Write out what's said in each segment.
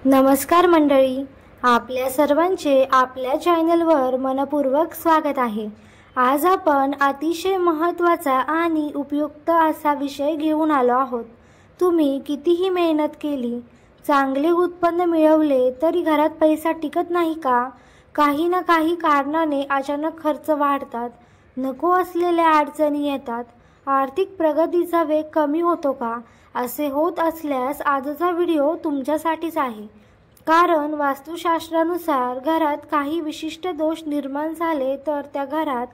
नमस्कार मंडळी, आपल्या सर्वांचे आपल्या चॅनलवर मनपूर्वक स्वागत आहे। आज आपण अतिशय महत्त्वाचा आणि उपयुक्त असा विषय घेऊन आलो आहोत। तुम्ही कितीही मेहनत केली, चांगले उत्पन्न मिळवले तरी घरात पैसा टिकत नाही का? काही ना काही कारणाने अचानक खर्च वाढतात, नको असलेल्या अडचणी येतात, आर्थिक प्रगतीचा वेग कमी होतो का? असे होत असल्यास आजचा व्हिडिओ तुमच्यासाठीच आहे। कारण वास्तुशास्त्रानुसार घरात काही विशिष्ट दोष निर्माण झाले तर त्या घरात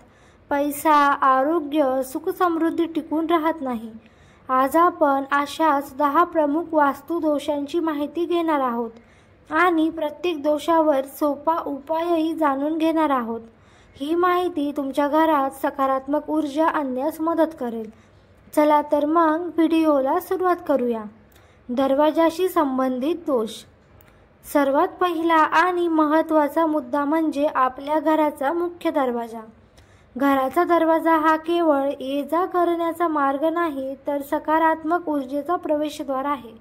पैसा, आरोग्य, सुख समृद्धी टिकून राहत नाही। आज आपण अशाच 10 प्रमुख वास्तु दोषांची माहिती घेणार आहोत आणि प्रत्येक दोषावर सोपा उपायही जाणून घेणार आहोत। ही माहिती तुमच्या घरात सकारात्मक ऊर्जा आणण्यास मदत करेल। चला तर मग व्हिडिओला सुरुवात करूया। दरवाजाशी संबंधित दोष। सर्वात पहिला आणि महत्त्वाचा मुद्दा म्हणजे आपल्या घराचा मुख्य दरवाजा। घराचा दरवाजा हा केवळ ये-जा करण्याचा मार्ग नाही, तर सकारात्मक ऊर्जेचा प्रवेशद्वार आहे।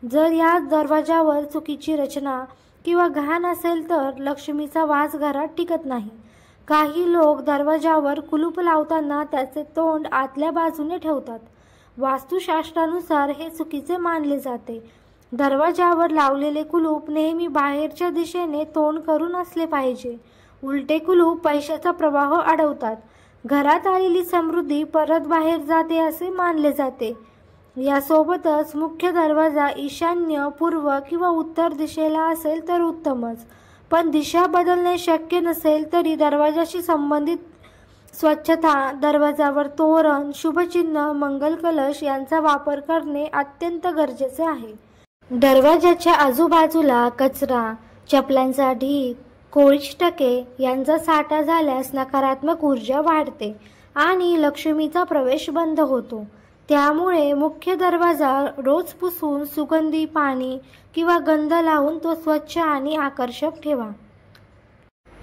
जर या दरवाजावर चुकीची रचना किंवा घाण असेल तर लक्ष्मीचा वास घरात टिकत नाही। काही लोक दरवाजावर कुलूप लावताना त्याचे तोंड आतल्या बाजूने ठेवतात। वास्तुशास्त्रानुसार हे चुकीचे मानले जाते। दरवाजावर लावलेले कुलूप नेहमी बाहेरच्या दिशेने तोंड करून असले पाहिजे। उलटे कुलूप पैशाचा प्रवाह अडवतात, घरात आलेली समृद्धी परत बाहेर जाते असे मानले जाते। यासोबतच मुख्य दरवाजा ईशान्य, पूर्व किंवा उत्तर दिशेला असेल तर उत्तमच, पण दिशा बदलणे शक्य नसेल तरी दरवाजाशी संबंधित स्वच्छता, दरवाजावर तोरण, शुभचिन्ह, मंगल कलश यांचा वापर करणे अत्यंत गरजेचे आहे। दरवाजाच्या आजूबाजूला कचरा, चपलांचा ढीग, कोळिष्टके यांचा साठा झाल्यास नकारात्मक ऊर्जा वाढते आणि लक्ष्मीचा प्रवेश बंद होतो। त्यामुळे मुख्य दरवाजा रोज पुसून सुगंधी पाणी किंवा गंध लावून तो स्वच्छ आणि आकर्षक ठेवा।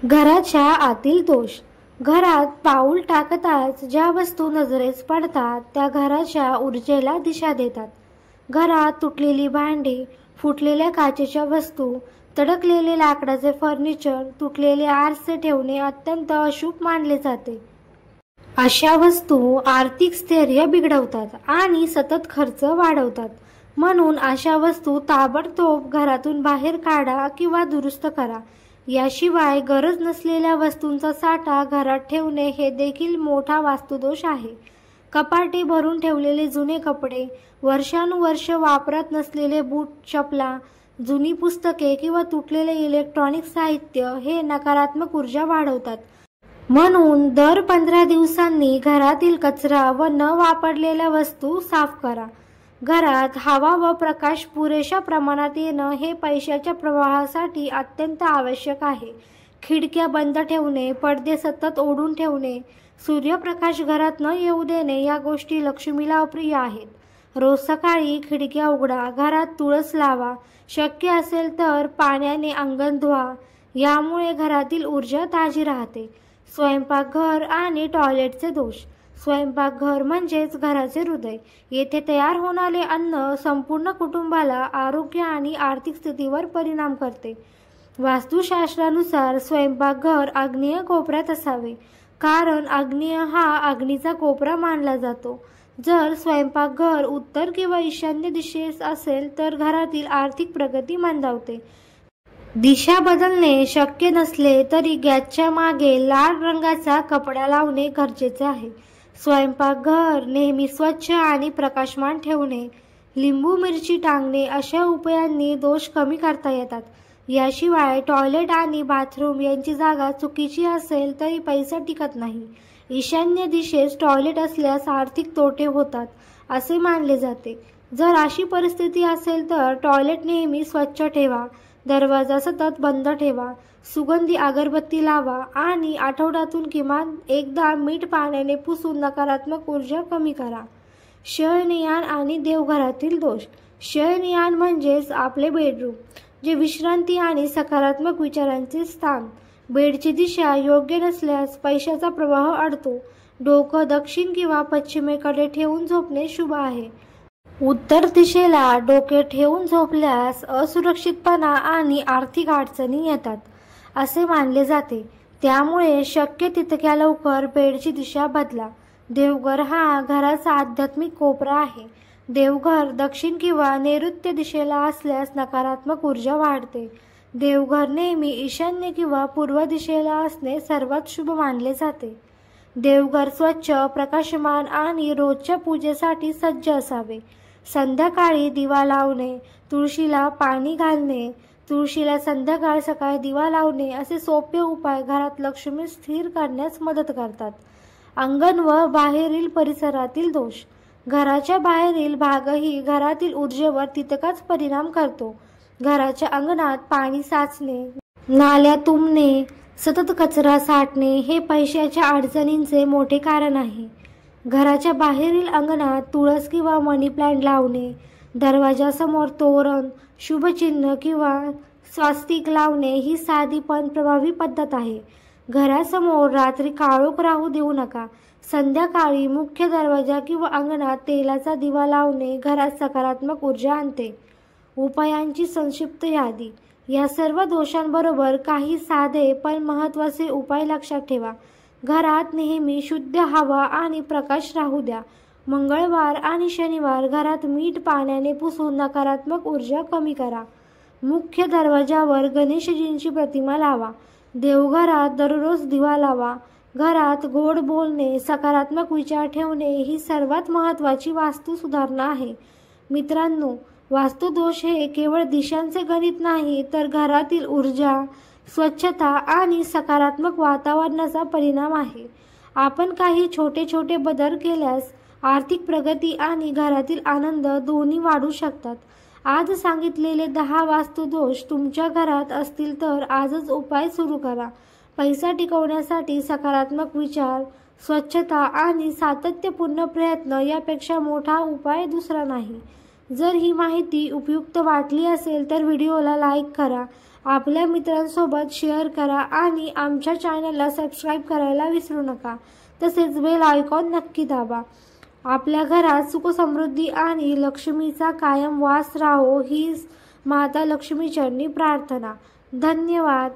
घराच्या आतील दोष। घरात पाऊल टाकताच ज्या वस्तू नजरेस पडतात त्या घराच्या ऊर्जेला दिशा देतात। घरात तुटलेली भांडी, फुटलेल्या काचेच्या वस्तू, तडकलेले लाकडाचे फर्निचर, तुटलेले आरसे ठेवणे अत्यंत अशुभ मानले जाते। अशा वस्तू आर्थिक स्थैर्य बिघडवतात आणि सतत खर्च वाढवतात। म्हणून अशा वस्तू ताबडतोब घरातून बाहेर काढा किंवा दुरुस्त करा। याशिवाय गरज नसलेल्या वस्तूंचा साठा घरात ठेवणे हे देखील मोठा वास्तुदोष आहे। कपाटे भरून ठेवलेले जुने कपडे, वर्षानुवर्ष वापरात नसलेले बूट, चपला, जुनी पुस्तके किंवा तुटलेले इलेक्ट्रॉनिक साहित्य हे नकारात्मक ऊर्जा वाढवतात। म्हणून दर 15 दिवसांनी घरातील कचरा व न वापरलेल्या वस्तू साफ करा। घरात हवा व प्रकाश पुरेशा प्रमाणात येणं हे पैशाच्या प्रवाहासाठी अत्यंत आवश्यक आहे। खिडक्या बंद ठेवणे, पडदे सतत ओढून ठेवणे, सूर्यप्रकाश घरात न येऊ देणे या गोष्टी लक्ष्मीला अप्रिय आहेत। रोज सकाळी खिडक्या उघडा, घरात तुळस लावा, शक्य असेल तर पाण्याने अंगण धुवा, यामुळे घरातील ऊर्जा ताजी राहते। स्वयंपाकघर आणि टॉयलेटचे दोष। स्वयंपाकघर म्हणजेच घराचे हृदय। येथे तयार होणारे अन्न संपूर्ण कुटुंबाला आरोग्य आणि आर्थिक स्थितीवर परिणाम करते। वास्तुशास्त्रानुसार स्वयंपाकघर आग्नेय कोपऱ्यात असावे, कारण आग्नेय हा अग्नीचा कोपरा मानला जातो। जर स्वयंपाकघर उत्तर किंवा ईशान्य दिशेस असेल तर घरातील आर्थिक प्रगती मंदावते। दिशा बदलणे शक्य नसले तरी गॅसच्या मागे लाल रंगाचा कपडा लावणे गरजेचे आहे। स्वयंपाकघर नेहमी स्वच्छ आणि प्रकाशमान ठेवणे, लिंबू मिरची टांगणे अशा उपायांनी दोष कमी करता येतात। याशिवाय टॉयलेट आणि बाथरूम यांची जागा चुकीची असेल तरी पैसा टिकत नाही। ईशान्य दिशेस टॉयलेट असल्यास आर्थिक तोटे होतात असे मानले जाते। जर अशी परिस्थिती असेल तर टॉयलेट नेहमी स्वच्छ ठेवा, दरवाजा सतत बंद ठेवा, सुगंधी अगरबत्ती लावा आणि आठवड्यातून किमान एकदा मीठ पाण्याने पुसून नकारात्मक ऊर्जा कमी करा। शयनयान आणि देवघरातील दोष। शयनयान म्हणजेच आपले बेडरूम, जे विश्रांती आणि सकारात्मक विचारांचे स्थान। बेडची दिशा योग्य नसल्यास पैशाचा प्रवाह अडतो। डोकं दक्षिण किंवा पश्चिमेकडे ठेवून झोपणे शुभ आहे। उत्तर दिशेला डोके ठेवून झोपल्यास असुरक्षितपणा आणि आर्थिक अडचणी येतात असे मानले जाते. त्यामुळे शक्य तितक्या लवकर बेडची दिशा बदला. देवघर हा घराचा आध्यात्मिक कोपरा आहे. देवघर दक्षिण किंवा नैऋत्य दिशेला असल्यास नकारात्मक ऊर्जा वाढते. देवघर नेहमी ईशान्य किंवा पूर्व दिशेला असणे सर्वात शुभ मानले जाते. देवघर स्वच्छ, प्रकाशमान आणि रोजच्या पूजेसाठी सज्ज असावे. संध्याकाळी दिवा लावणे, तुळशीला पाणी घालणे, तुळशीला संध्याकाळ सकाळी दिवा लावणे असे सोपे उपाय घरात लक्ष्मी स्थिर करण्यास मदत करतात. अंगण व बाहेरील परिसरातील दोष. घराच्या बाहेरील भागही घरातील ऊर्जेवर तितकाच परिणाम करतो. घराच्या अंगणात पाणी साचणे, नाल्या तुंबणे, सतत कचरा साठणे हे पैशाच्या अडचणींचे मोठे कारण आहे. घराच्या बाहेरील अंगणात तुळस किंवा मनी प्लांट लावणे, दरवाजासमोर तोरण, शुभचिन्ह किंवा स्वास्तिक लावणे ही साधी पण प्रभावी पद्धत आहे. घरासमोर रात्री काळोख राहू देऊ नका. संध्याकाळी मुख्य दरवाजा किंवा अंगणात तेलाचा दिवा लावणे घरात सकारात्मक ऊर्जा आणते. उपायांची संक्षिप्त यादी. या सर्व दोषांबरोबर काही साधे पण महत्त्वाचे उपाय लक्षात ठेवा. घरात नेहमी शुद्ध हवा आणि प्रकाश राहू द्या. मंगळवार आणि शनिवार घरात मीठ पाण्याने पुसून नकारात्मक ऊर्जा कमी करा. मुख्य दरवाजावर गणेशजींची प्रतिमा लावा. देवघरात दररोज दिवा लावा. घरात गोड बोलणे, सकारात्मक विचार ठेवणे ही सर्वात महत्त्वाची वास्तू सुधारणा आहे. मित्रांनो, वास्तुदोष हे केवळ दिशांचे गणित नाही तर घरातील ऊर्जा, स्वच्छता आणि सकारात्मक वातावरणाचा परिणाम आहे. आपण काही छोटे छोटे बदल केल्यास आर्थिक प्रगती आणि घरातील आनंद दोन्ही वाढू शकतात. आज सांगितलेले 10 वास्तुदोष तुमच्या घरात असतील तर आजच उपाय सुरू करा. पैसा टिकवण्यासाठी सकारात्मक विचार, स्वच्छता आणि सातत्यपूर्ण प्रयत्न यापेक्षा मोठा उपाय दुसरा नाही. जर ही माहिती उपयुक्त वाटली असेल तर व्हिडिओला लाईक करा, आपल्या मित्रांसोबत शेअर करा आणि आमच्या चॅनलला सबस्क्राईब करायला विसरू नका. तसेच बेल आयकॉन नक्की दाबा. आपल्या घरात सुख समृद्धी आणि लक्ष्मीचा कायम वास राहो हीच माता लक्ष्मीचरणी प्रार्थना. धन्यवाद.